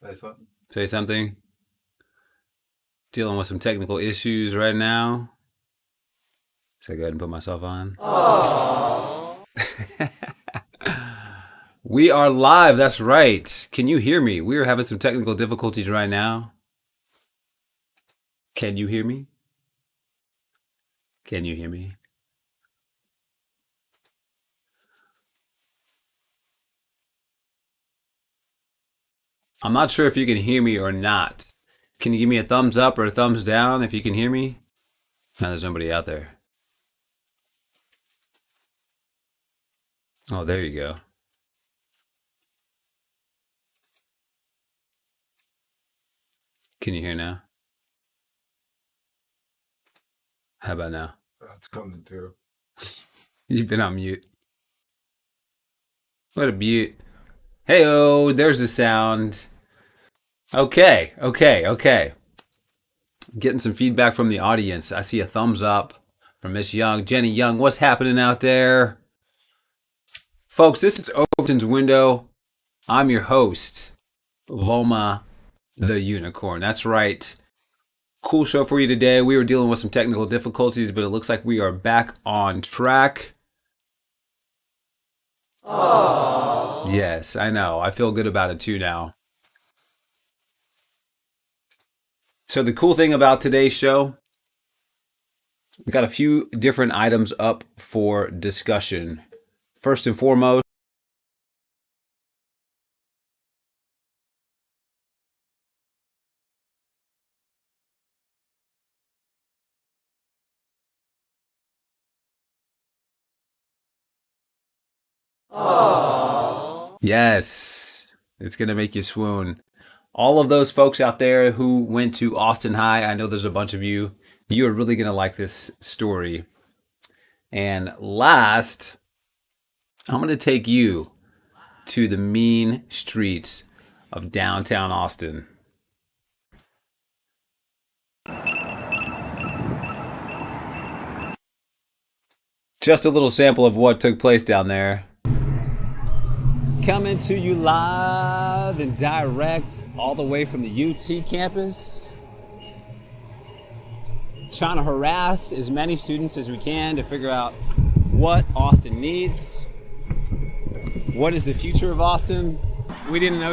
Say something. Say something. Dealing with some technical issues right now. So I go ahead and put myself on. We are live. That's right. Can you hear me? We are having some technical difficulties right now. Can you hear me? Can you hear me? I'm not sure if you can hear me or not. Can you give me a thumbs up or a thumbs down if you can hear me? No, there's nobody out there. Oh, there you go. Can you hear now? How about now? That's coming too. You've been on mute. What a beaut. Hey, oh, there's the sound. Okay. Getting some feedback from the audience. I see a thumbs up from Miss Young. Jenny Young, what's happening out there? Folks, this is Overton's Window. I'm your host, Voma the Unicorn. That's right. Cool show for you today. We were dealing with some technical difficulties, but it looks like we are back on track. Aww. Yes, I know. I feel good about it too now. So the cool thing about today's show, we got a few different items up for discussion. First and foremost, yes, it's going to make you swoon. All of those folks out there who went to Austin High, I know there's a bunch of you. You are really going to like this story. And last, I'm going to take you to the mean streets of downtown Austin. Just a little sample of what took place down there. Coming to you live and direct all the way from the UT campus. Trying to harass as many students as we can to figure out what Austin needs. What is the future of Austin? We didn't know.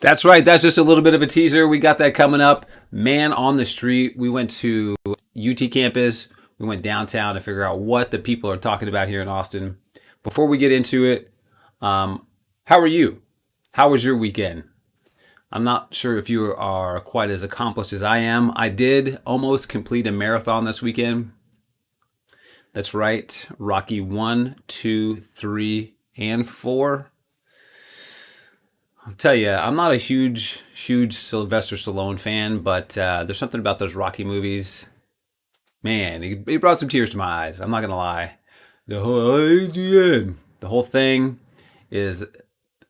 That's right. That's just a little bit of a teaser. We got that coming up. Man on the street. We went to UT campus. We went downtown to figure out what the people are talking about here in Austin. Before we get into it, how are you? How was your weekend? I'm not sure if you are quite as accomplished as I am. I did almost complete a marathon this weekend. That's right. Rocky 1, 2, 3, and 4. I'll tell you, I'm not a huge Sylvester Stallone fan, but there's something about those Rocky movies. Man, he brought some tears to my eyes. I'm not going to lie. The whole thing is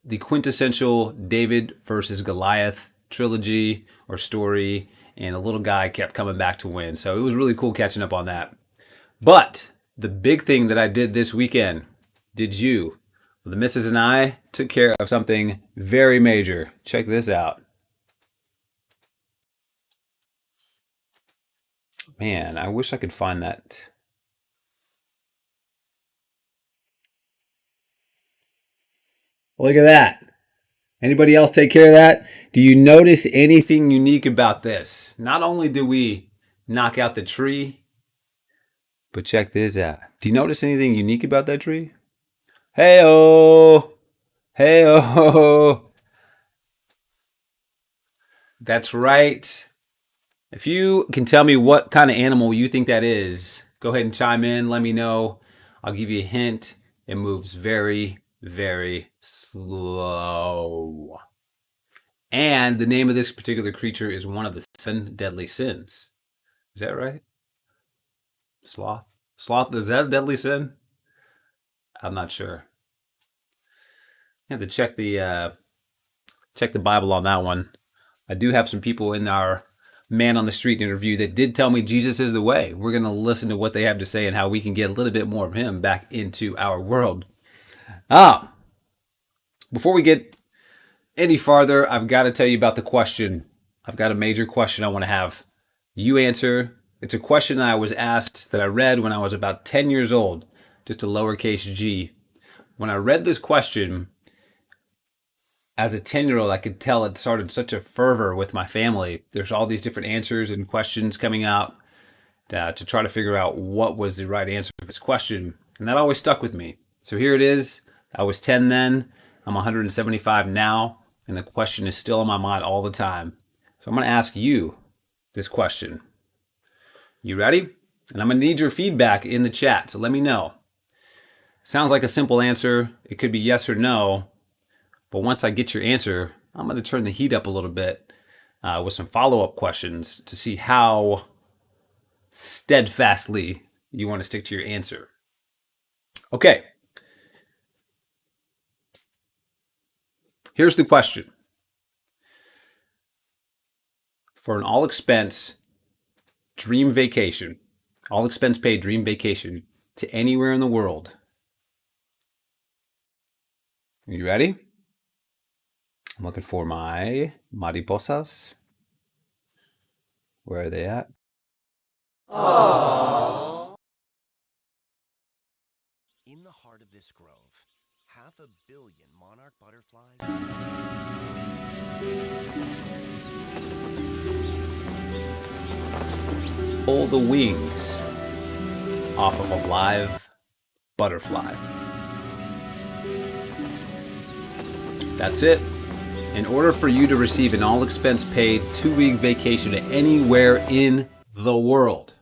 the quintessential David versus Goliath trilogy or story, and the little guy kept coming back to win. So it was really cool catching up on that. But the big thing that I did this weekend, did you? Well, the missus and I took care of something very major. Check this out. Man, I wish I could find that. Look at that. Anybody else take care of that? Do you notice anything unique about this? Not only do we knock out the tree, but check this out. Do you notice anything unique about that tree? Hey-oh! Hey-oh! That's right. If you can tell me what kind of animal you think that is, go ahead and chime in. Let me know. I'll give you a hint. It moves very, very slow. And the name of this particular creature is one of the 7 deadly sins. Is that right? Sloth? Sloth, is that a deadly sin? I'm not sure. I have to check the Bible on that one. I do have some people in our Man on the Street interview that did tell me Jesus is the way. We're going to listen to what they have to say and how we can get a little bit more of him back into our world. Before we get any farther, I've got to tell you about the question. I've got a major question I want to have you answer. It's a question that I was asked that I read when I was about 10 years old, just a lowercase g. When I read this question, as a 10-year-old, I could tell it started such a fervor with my family. There's all these different answers and questions coming out to try to figure out what was the right answer for this question. And that always stuck with me. So here it is. I was 10 then. I'm 175 now. And the question is still on my mind all the time. So I'm going to ask you this question. You ready? And I'm going to need your feedback in the chat. So let me know. Sounds like a simple answer. It could be yes or no. But once I get your answer, I'm going to turn the heat up a little bit with some follow-up questions to see how steadfastly you want to stick to your answer. Okay. Here's the question. For an all-expense dream vacation, all-expense paid dream vacation to anywhere in the world. Are you ready? I'm looking for my mariposas. Where are they at? Aww. In the heart of this grove, 500 million monarch butterflies. Pull the wings off of a live butterfly. That's it. In order for you to receive an all-expense paid 2-week vacation to anywhere in the world,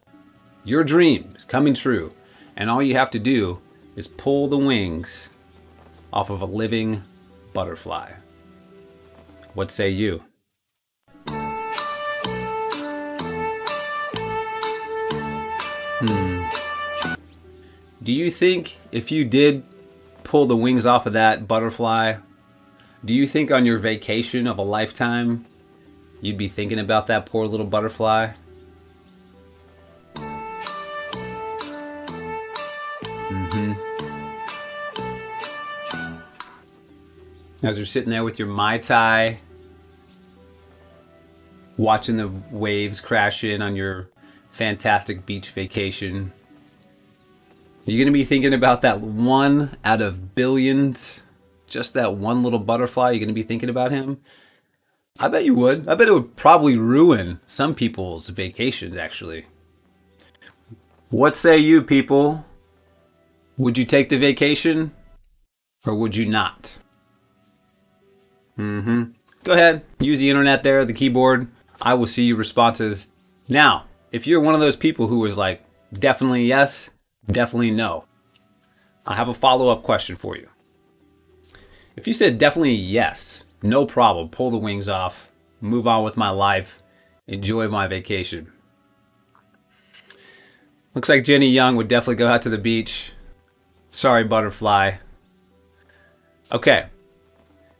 your dream is coming true, and all you have to do is pull the wings off of a living butterfly. What say you? Do you think if you did pull the wings off of that butterfly, do you think on your vacation of a lifetime, you'd be thinking about that poor little butterfly? As you're sitting there with your Mai Tai, watching the waves crash in on your fantastic beach vacation, you're going to be thinking about that one out of billions, just that one little butterfly. You're going to be thinking about him? I bet you would. I bet it would probably ruin some people's vacations, actually. What say you, people? Would you take the vacation or would you not? Go ahead. Use the internet there, the keyboard. I will see your responses. Now, if you're one of those people who is like, definitely yes, definitely no, I have a follow-up question for you. If you said definitely yes, no problem, pull the wings off, move on with my life, enjoy my vacation. Looks like Jenny Young would definitely go out to the beach. Sorry, butterfly. Okay,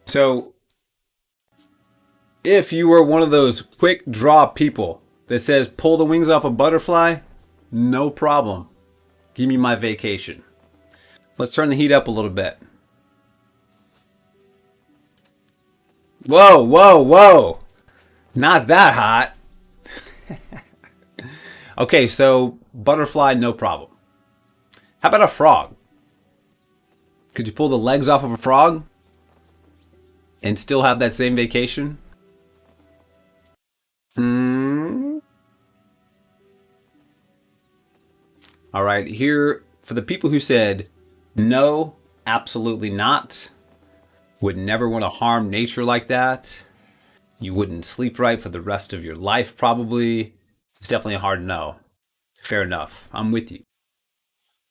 so if you were one of those quick draw people that says pull the wings off a butterfly, no problem. Give me my vacation. Let's turn the heat up a little bit. Whoa, whoa, whoa. Not that hot. Okay, so butterfly, no problem. How about a frog? Could you pull the legs off of a frog and still have that same vacation? All right, here for the people who said no, absolutely not, would never want to harm nature like that, you wouldn't sleep right for the rest of your life probably, it's definitely a hard no. Fair enough, I'm with you.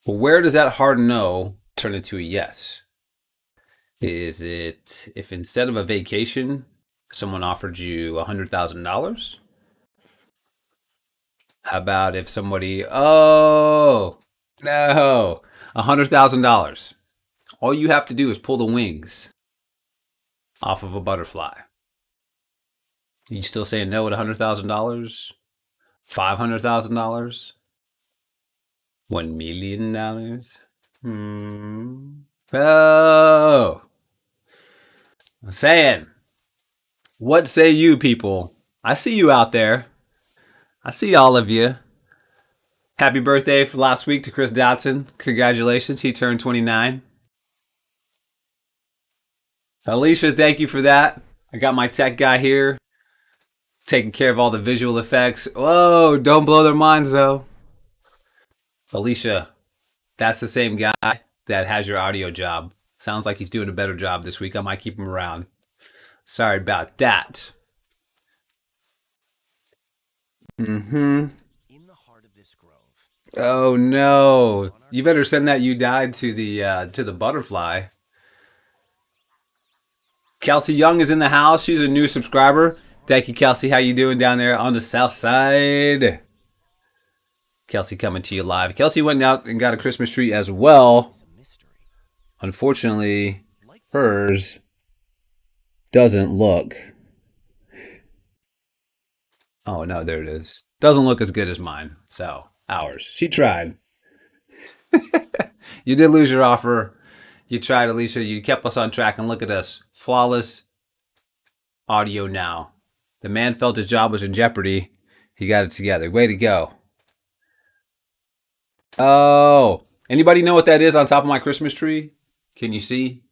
But where does that hard no turn into a yes? Is it if instead of a vacation, someone offered you $100,000? How about if somebody, oh, no, $100,000. All you have to do is pull the wings off of a butterfly. You still saying no at $100,000? $500,000? $1 million? Oh, I'm saying What say you, people? I see you out there. I see all of you. Happy birthday for last week to Chris Dotson. Congratulations. He turned 29. Alicia, thank you for that. I got my tech guy here taking care of all the visual effects. Whoa, don't blow their minds though. Alicia, that's the same guy that has your audio job. Sounds like he's doing a better job this week. I might keep him around. Sorry about that. Mm-hmm. In the heart of this grove. Oh no. You better send that you died to the butterfly. Kelsey Young is in the house. She's a new subscriber. Thank you, Kelsey. How you doing down there on the south side? Kelsey coming to you live. Kelsey went out and got a Christmas tree as well. Unfortunately, hers doesn't look. Oh, no, there it is. Doesn't look as good as mine. So, ours. She tried. You did lose your offer. You tried, Alicia. You kept us on track, and look at us. Flawless audio now. The man felt his job was in jeopardy. He got it together. Way to go. Oh, anybody know what that is on top of my Christmas tree? Can you see?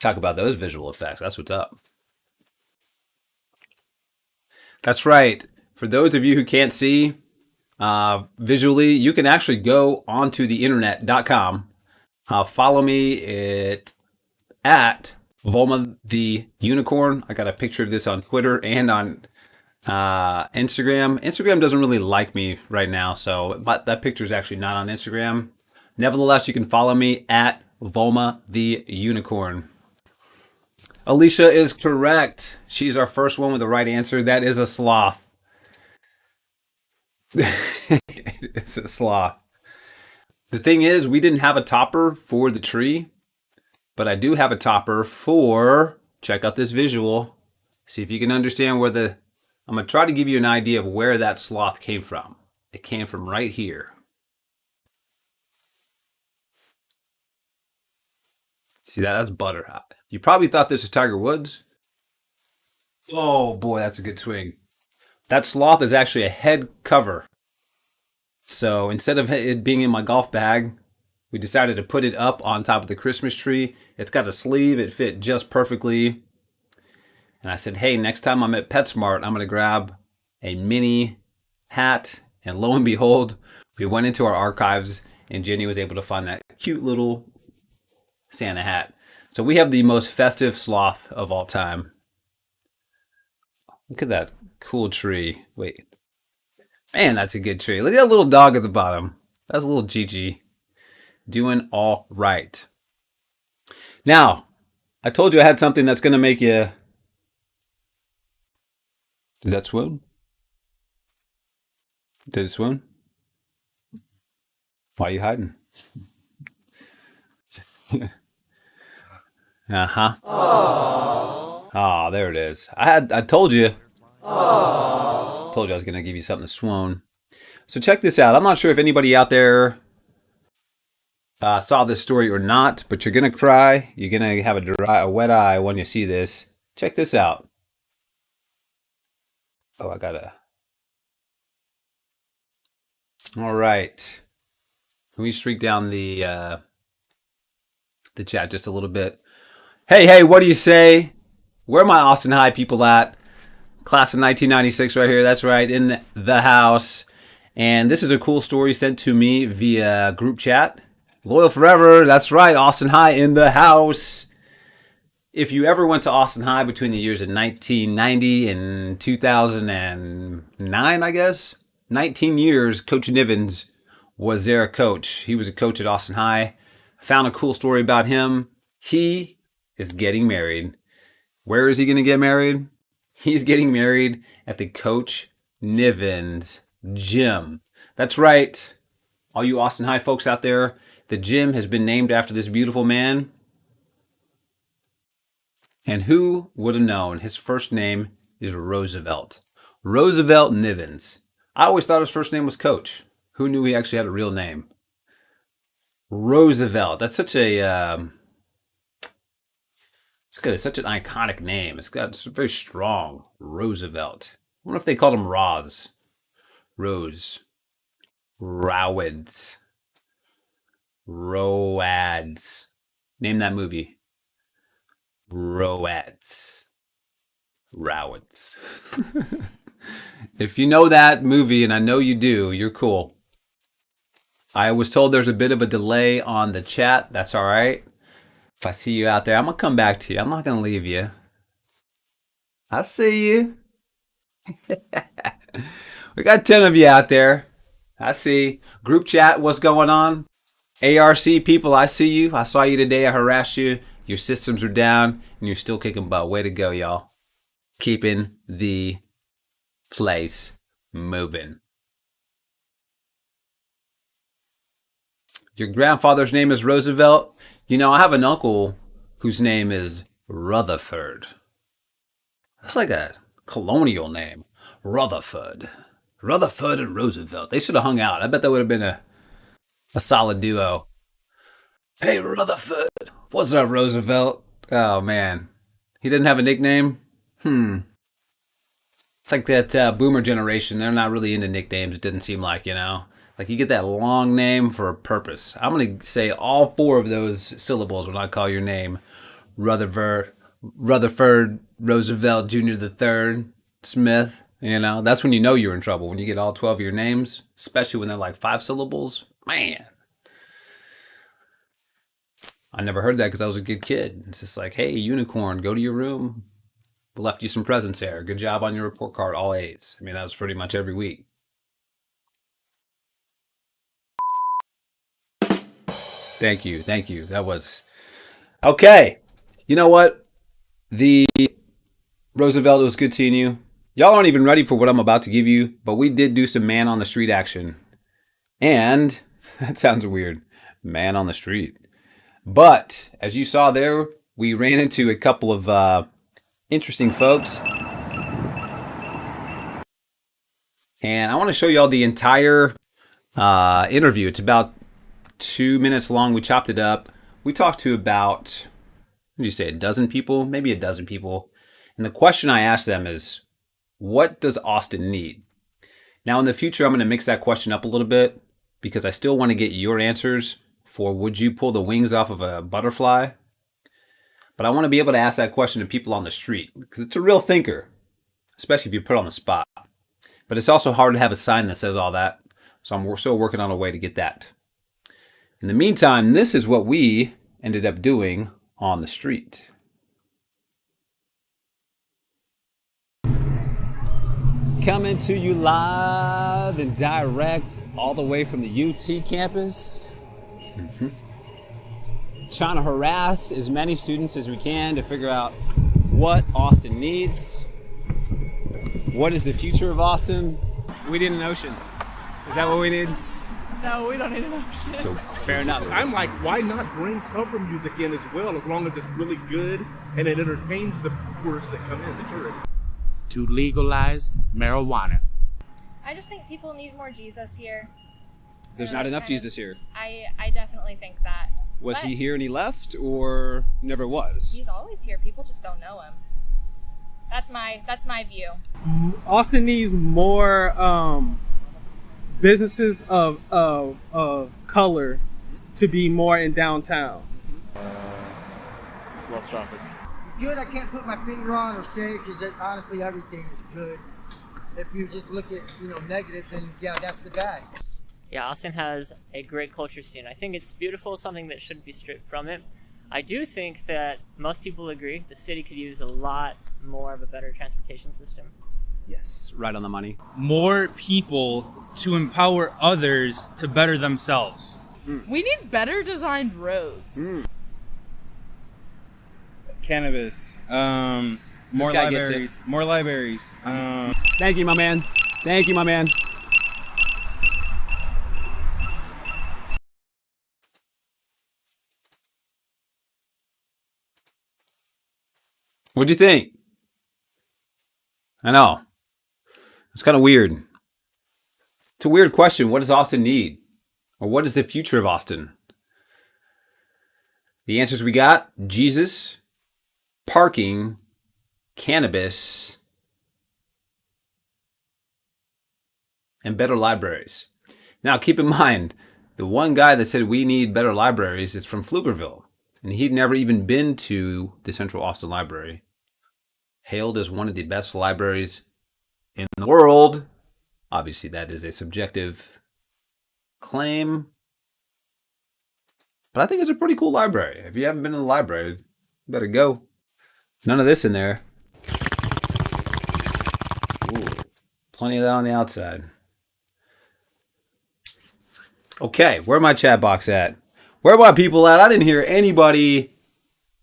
Talk about those visual effects. That's what's up. That's right. For those of you who can't see visually, you can actually go onto the internet.com. Follow me at Volma the Unicorn. I got a picture of this on Twitter and on Instagram. Instagram doesn't really like me right now, so that picture is actually not on Instagram. Nevertheless, you can follow me at Volma the Unicorn. Alicia is correct. She's our first one with the right answer. That is a sloth. It's a sloth. The thing is, we didn't have a topper for the tree, but I do have a topper for, check out this visual. See if you can understand where I'm going to try to give you an idea of where that sloth came from. It came from right here. See that? That's butter. You probably thought this was Tiger Woods. Oh boy, that's a good swing. That sloth is actually a head cover. So instead of it being in my golf bag, we decided to put it up on top of the Christmas tree. It's got a sleeve. It fit just perfectly. And I said, hey, next time I'm at PetSmart, I'm going to grab a mini hat. And lo and behold, we went into our archives and Jenny was able to find that cute little Santa hat. So we have the most festive sloth of all time. Look at that cool tree. Wait. Man, that's a good tree. Look at that little dog at the bottom. That's a little Gigi. Doing all right. Now, I told you I had something that's going to make you... Did that swoon? Did it swoon? Why are you hiding? Uh-huh. Oh, there it is. I told you. Told you I was going to give you something to swoon. So check this out. I'm not sure if anybody out there saw this story or not, but you're going to cry. You're going to have a wet eye when you see this. Check this out. Oh, I got to... All right. Can we streak down the chat just a little bit? Hey, what do you say? Where are my Austin High people at? Class of 1996 right here. That's right, in the house. And this is a cool story sent to me via group chat. Loyal forever. That's right, Austin High in the house. If you ever went to Austin High between the years of 1990 and 2009, I guess, 19 years, Coach Nivens was their coach. He was a coach at Austin High. Found a cool story about him. He is getting married. Where is he going to get married? He's getting married at the Coach Nivens gym. That's right. All you Austin High folks out there, the gym has been named after this beautiful man. And who would have known his first name is Roosevelt. Roosevelt Nivens. I always thought his first name was Coach. Who knew he actually had a real name? Roosevelt. That's such a it's such an iconic name. It's very strong. Roosevelt. I wonder if they called him Roz. Rose. Rowads. Roads. Name that movie. Roads. Rowads. If you know that movie, and I know you do, you're cool. I was told there's a bit of a delay on the chat. That's all right. If I see you out there, I'm going to come back to you. I'm not going to leave you. I see you. We got 10 of you out there. I see. Group chat, what's going on? ARC people, I see you. I saw you today. I harassed you. Your systems are down, and you're still kicking butt. Way to go, y'all. Keeping the place moving. Your grandfather's name is Roosevelt. You know, I have an uncle whose name is Rutherford. That's like a colonial name. Rutherford. Rutherford and Roosevelt. They should have hung out. I bet that would have been a solid duo. Hey, Rutherford. What's up, Roosevelt? Oh, man. He didn't have a nickname? It's like that boomer generation. They're not really into nicknames, it didn't seem like, you know? Like, you get that long name for a purpose. I'm going to say all 4 of those syllables when I call your name. Rutherford, Roosevelt Jr. the Third, Smith. You know, that's when you know you're in trouble. When you get all 12 of your names, especially when they're like 5 syllables. Man. I never heard that because I was a good kid. It's just like, hey, unicorn, go to your room. We left you some presents there. Good job on your report card, all A's. I mean, that was pretty much every week. Thank you. That was... Okay. You know what? The Roosevelt, it was good seeing you. Y'all aren't even ready for what I'm about to give you, but we did do some man on the street action. And, that sounds weird, man on the street. But, as you saw there, we ran into a couple of interesting folks. And I want to show y'all the entire interview. It's about 2 minutes long. We chopped it up. We talked to about, what did you say, a dozen people? Maybe a dozen people. And the question I asked them is, what does Austin need? Now, in the future, I'm going to mix that question up a little bit because I still want to get your answers for would you pull the wings off of a butterfly? But I want to be able to ask that question to people on the street because it's a real thinker, especially if you put it on the spot. But it's also hard to have a sign that says all that. So we're still working on a way to get that. In the meantime, this is what we ended up doing on the street. Coming to you live and direct all the way from the UT campus. Trying to harass as many students as we can to figure out what Austin needs. What is the future of Austin? We need an ocean. Is that what we need? No, we don't need an ocean. So fair enough. I'm like, why not bring cover music in as well, as long as it's really good and it entertains the tourists that come in, the tourists. To legalize marijuana. I just think people need more Jesus here. There's not enough Jesus here. I definitely think that. Was But he here and he left, or never was? He's always here. People just don't know him. That's my view. Austin needs more businesses of color to be more in downtown. It's less traffic. Good, I can't put my finger on or say because honestly everything is good. If you just look at negative, then yeah, that's the guy. Yeah, Austin has a great culture scene. I think it's beautiful, something that shouldn't be stripped from it. I do think that most people agree the city could use a lot more of a better transportation system. Yes, right on the money. More people to empower others to better themselves. We need better designed roads. Cannabis, more guy gets libraries, more libraries. Thank you, my man. Thank you, my man. What'd you think? I know. It's kind of weird. It's a weird question. What does Austin need? Or what is the future of Austin? The answers we got: Jesus, parking, cannabis, and better libraries. Now, keep in mind, the one guy that said we need better libraries is from Pflugerville, and he'd never even been to the Central Austin Library, hailed as one of the best libraries in the world. Obviously, that is a subjective claim, but I think it's a pretty cool library. If you haven't been to the library, you better go. None of this in there. Ooh, plenty of that on the outside. Okay, where my chat box at? Where are my people at? I didn't hear anybody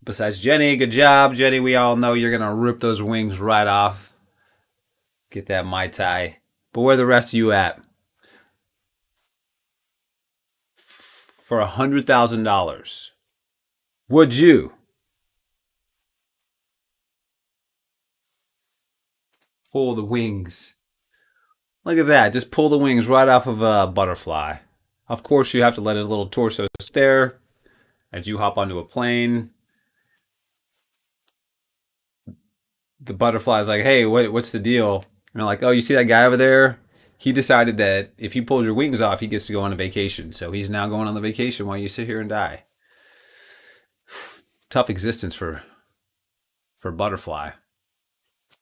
besides Jenny. Good job, Jenny. We all know you're going to rip those wings right off. Get that Mai Tai. But where are the rest of you at? For $100,000, would you pull the wings? Look at that. Just pull the wings right off of a butterfly. Of course, you have to let his little torso sit there as you hop onto a plane. The butterfly's like, hey, what's the deal? And they're like, oh, you see that guy over there? He decided that if he pulls your wings off, he gets to go on a vacation. So he's now going on the vacation while you sit here and die. Tough existence for butterfly.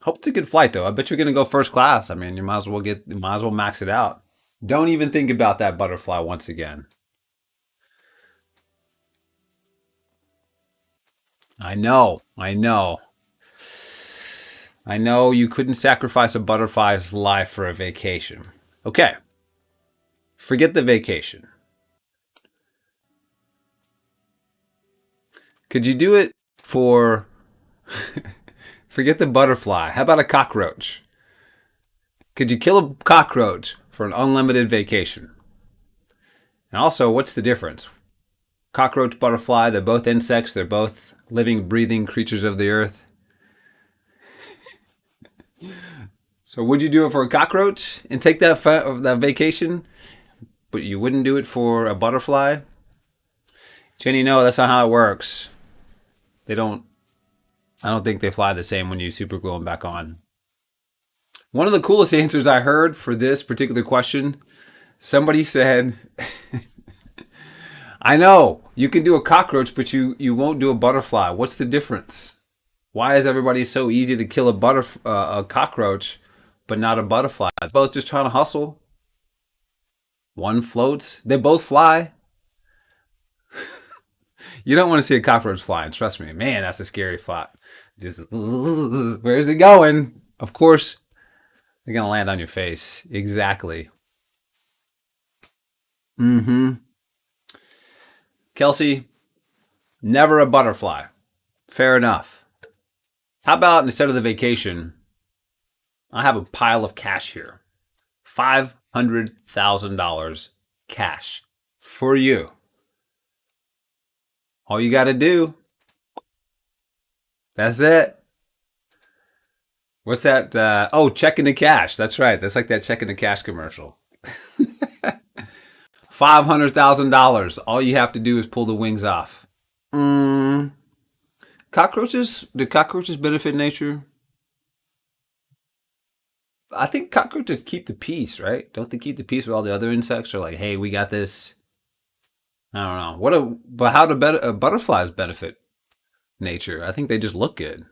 Hope it's a good flight though. I bet you're gonna go first class. I mean, you might as well max it out. Don't even think about that butterfly once again. I know you couldn't sacrifice a butterfly's life for a vacation. Okay. Forget the vacation. Could you do it for... Forget the butterfly. How about a cockroach? Could you kill a cockroach for an unlimited vacation? And also, what's the difference? Cockroach, butterfly, they're both insects. They're both living, breathing creatures of the earth. So would you do it for a cockroach and take that vacation, but you wouldn't do it for a butterfly? Jenny, no, that's not how it works. I don't think they fly the same when you super glue them back on. One of the coolest answers I heard for this particular question, somebody said, I know, you can do a cockroach, but you won't do a butterfly. What's the difference? Why is everybody so easy to kill a cockroach, but not a butterfly? They're both just trying to hustle. One floats. They both fly. You don't want to see a cockroach flying. Trust me. Man, that's a scary thought. Just, where's it going? Of course, they're going to land on your face. Exactly. Kelsey, never a butterfly. Fair enough. How about instead of the vacation, I have a pile of cash here. $500,000 cash for you. All you got to do, that's it. What's that? Checking the cash. That's right. That's like that checking the cash commercial. $500,000. All you have to do is pull the wings off. Cockroaches? Do cockroaches benefit nature? I think cockroaches keep the peace, right? Don't they keep the peace with all the other insects? They're like, hey, we got this. I don't know. But how do butterflies benefit nature? I think they just look good.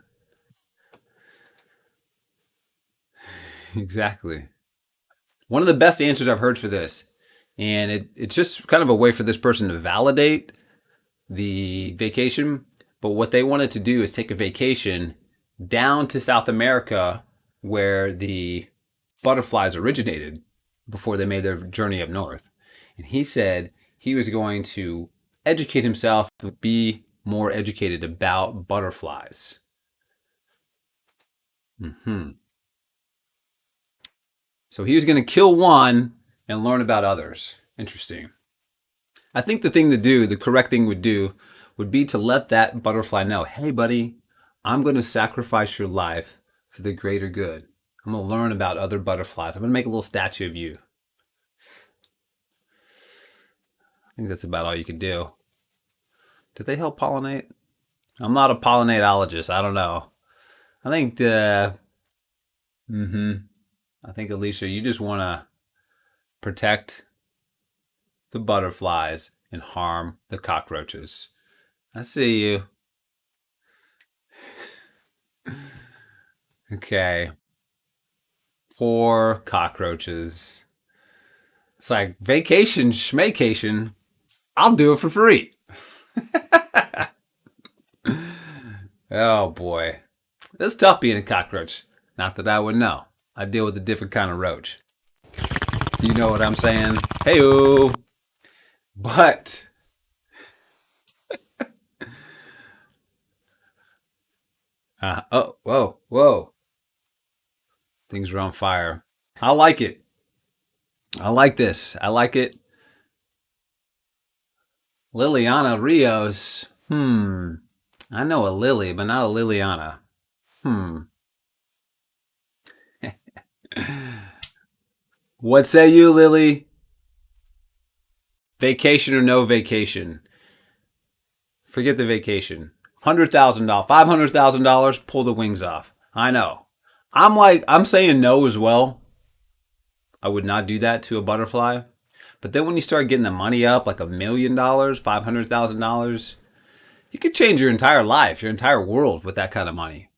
Exactly. One of the best answers I've heard for this, and it's just kind of a way for this person to validate the vacation, but what they wanted to do is take a vacation down to South America where the butterflies originated before they made their journey up north. And he said he was going to educate himself to be more educated about butterflies. So he was going to kill one and learn about others. Interesting. I think the correct thing would be to let that butterfly know, hey, buddy, I'm going to sacrifice your life for the greater good. I'm going to learn about other butterflies. I'm going to make a little statue of you. I think that's about all you can do Do they help pollinate? I'm not a pollinatologist. I don't know. I think I think, Alicia, you just want to protect the butterflies and harm the cockroaches. I see you. Okay. Poor cockroaches. It's like vacation, schmacation. I'll do it for free. Oh boy. It's tough being a cockroach. Not that I would know. I deal with a different kind of roach. You know what I'm saying? Hey-o. But whoa. Things are on fire. I like it. I like this. I like it. Liliana Rios. I know a Lily, but not a Liliana. What say you, Lily? Vacation or no vacation? Forget the vacation. $100,000, $500,000, pull the wings off. I know. I'm saying no as well. I would not do that to a butterfly. But then when you start getting the money up, like $1 million, $500,000, you could change your entire life, your entire world with that kind of money.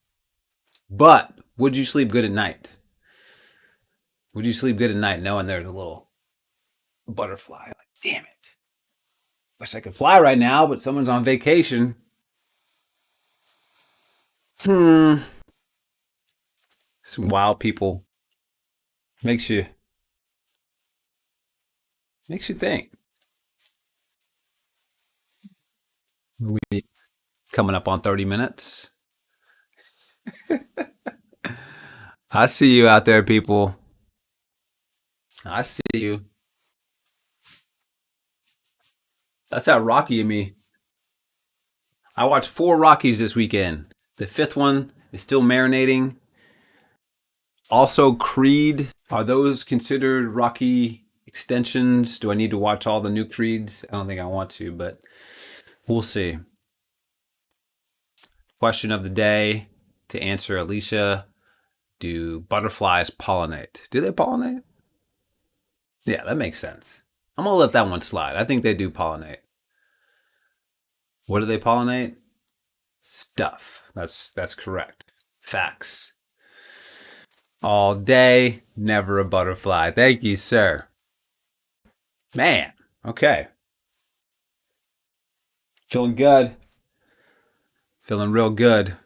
But would you sleep good at night? Would you sleep good at night knowing there's a little butterfly? Like, damn it. Wish I could fly right now, but someone's on vacation. Some wild people. Makes you think. We coming up on 30 minutes. I see you out there, people. I see you. That's how Rocky of me. I watched 4 Rockies this weekend. The 5th one is still marinating. Also, Creed. Are those considered Rocky extensions? Do I need to watch all the new Creeds? I don't think I want to, but we'll see. Question of the day to answer, Alicia. Do butterflies pollinate? Do they pollinate? Yeah, that makes sense. I'm going to let that one slide. I think they do pollinate. What do they pollinate? Stuff. That's correct. Facts. All day, never a butterfly. Thank you, sir. Man, okay. Feeling good. Feeling real good.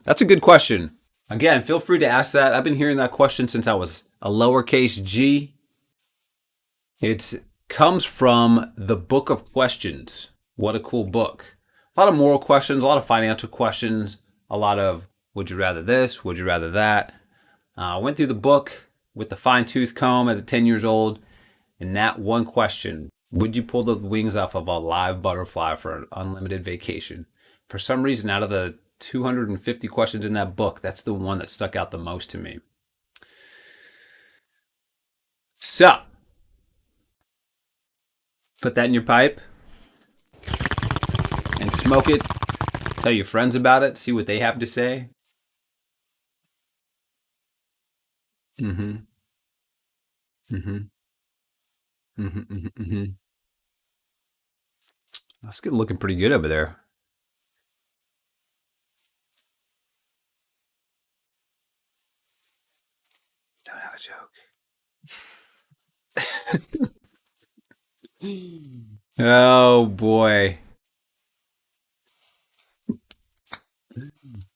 That's a good question. Again, feel free to ask that. I've been hearing that question since I was a lowercase g. It comes from the Book of Questions. What a cool book. A lot of moral questions, a lot of financial questions, a lot of would you rather this, would you rather that. I went through the book with the fine-tooth comb at 10 years old, and that one question, would you pull the wings off of a live butterfly for an unlimited vacation? For some reason, out of the 250 questions in that book, that's the one that stuck out the most to me. So, put that in your pipe and smoke it. Tell your friends about it. See what they have to say. That's good, looking pretty good over there. Don't have a joke. Oh boy.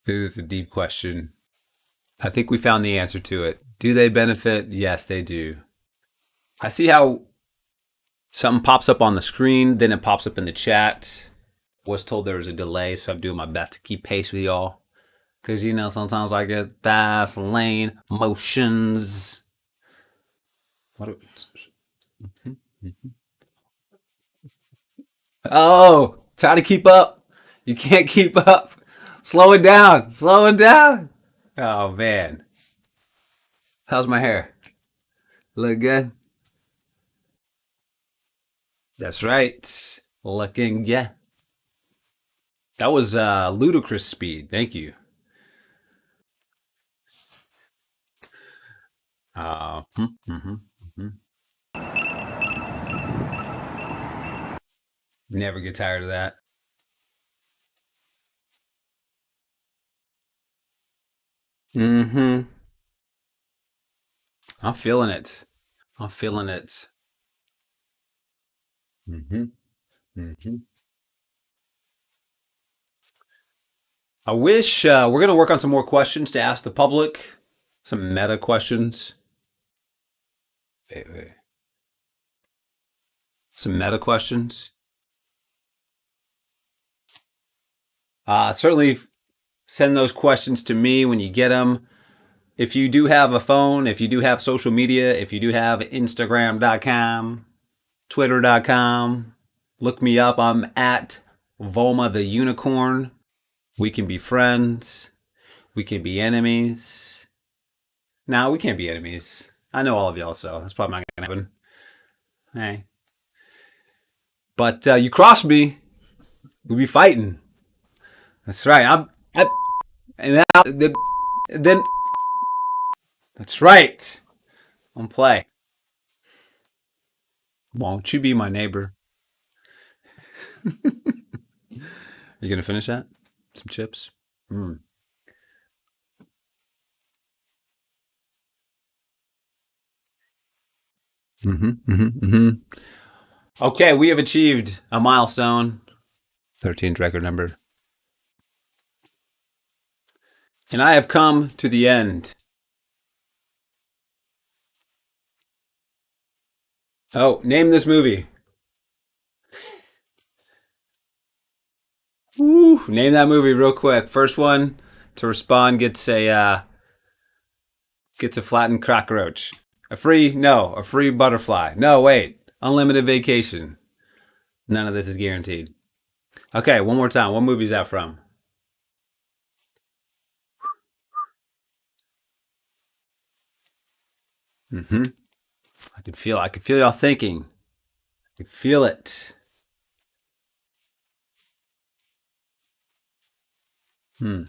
This is a deep question. I think we found the answer to it. Do they benefit? Yes, they do. I see how something pops up on the screen, then it pops up in the chat. Was told there was a delay, so I'm doing my best to keep pace with y'all. Because, you know, sometimes I get fast lane motions. Oh, try to keep up. You can't keep up. Slow it down. Slow it down. Oh, man. How's my hair? Look good? That's right. Looking, yeah. That was ludicrous speed. Thank you. Never get tired of that. Mm-hmm. I'm feeling it. I'm feeling it. Mm-hmm. Mm-hmm. I wish we're going to work on some more questions to ask the public. Some meta questions. Wait. Some meta questions. Certainly send those questions to me when you get them. If you do have a phone, if you do have social media, if you do have Instagram.com, Twitter.com, look me up. I'm at Volma the Unicorn. We can be friends. We can be enemies. No, we can't be enemies. I know all of y'all, so that's probably not going to happen. Hey. But you cross me, we'll be fighting. That's right. Then that's right. I'm play. Won't you be my neighbor? You gonna finish that? Some chips? Mm. Okay, we have achieved a milestone. 13th record number. And I have come to the end. Oh, name this movie. Woo, name that movie real quick. First one to respond gets a flattened cockroach. A free butterfly. No, wait. Unlimited vacation. None of this is guaranteed. Okay, one more time. What movie is that from? Mm-hmm. I can feel y'all thinking. I can feel it. Ooh.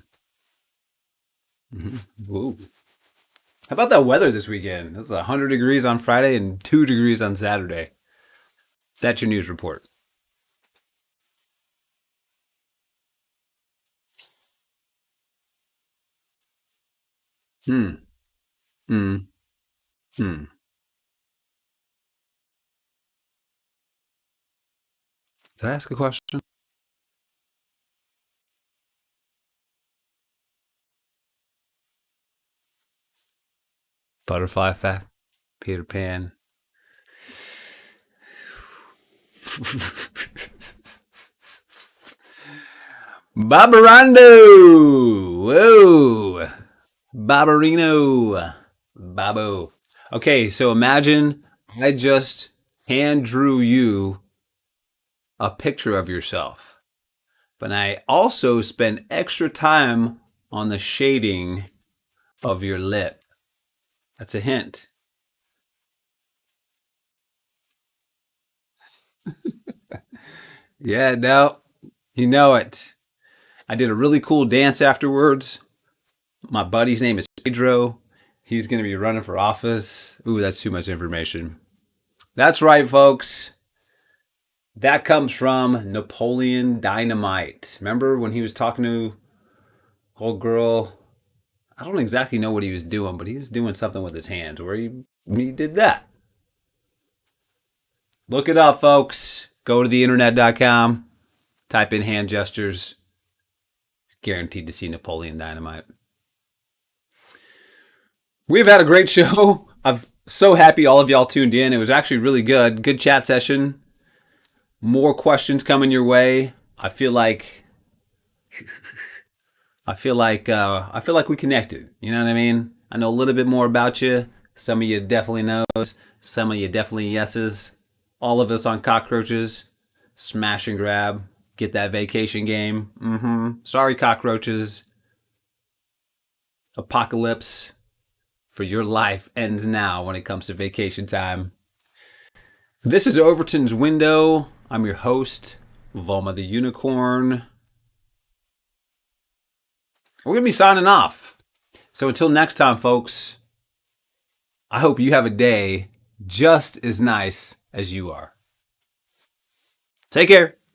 How about that weather this weekend? It's 100 degrees on Friday and 2 degrees on Saturday. That's your news report. Hmm. Hmm. Hmm. Did I ask a question? Butterfly effect. Peter Pan. Barbarando! Whoa! Barbarino! Babo. Okay, so imagine I just hand drew you a picture of yourself, but I also spent extra time on the shading of your lip. That's a hint. Yeah, no, you know it. I did a really cool dance afterwards. My buddy's name is Pedro. He's going to be running for office. Ooh, that's too much information. That's right, folks. That comes from Napoleon Dynamite. Remember when he was talking to old girl? I don't exactly know what he was doing, but he was doing something with his hands where he did that. Look it up, folks. Go to theinternet.com. Type in hand gestures. Guaranteed to see Napoleon Dynamite. We've had a great show. I'm so happy all of y'all tuned in. It was actually really good. Good chat session. More questions coming your way. I feel like we connected. You know what I mean? I know a little bit more about you. Some of you definitely knows. Some of you definitely yeses. All of us on cockroaches. Smash and grab. Get that vacation game. Sorry, cockroaches. Apocalypse for your life ends now when it comes to vacation time. This is Overton's Window. I'm your host, Volma the Unicorn. We're going to be signing off. So until next time, folks, I hope you have a day just as nice as you are. Take care.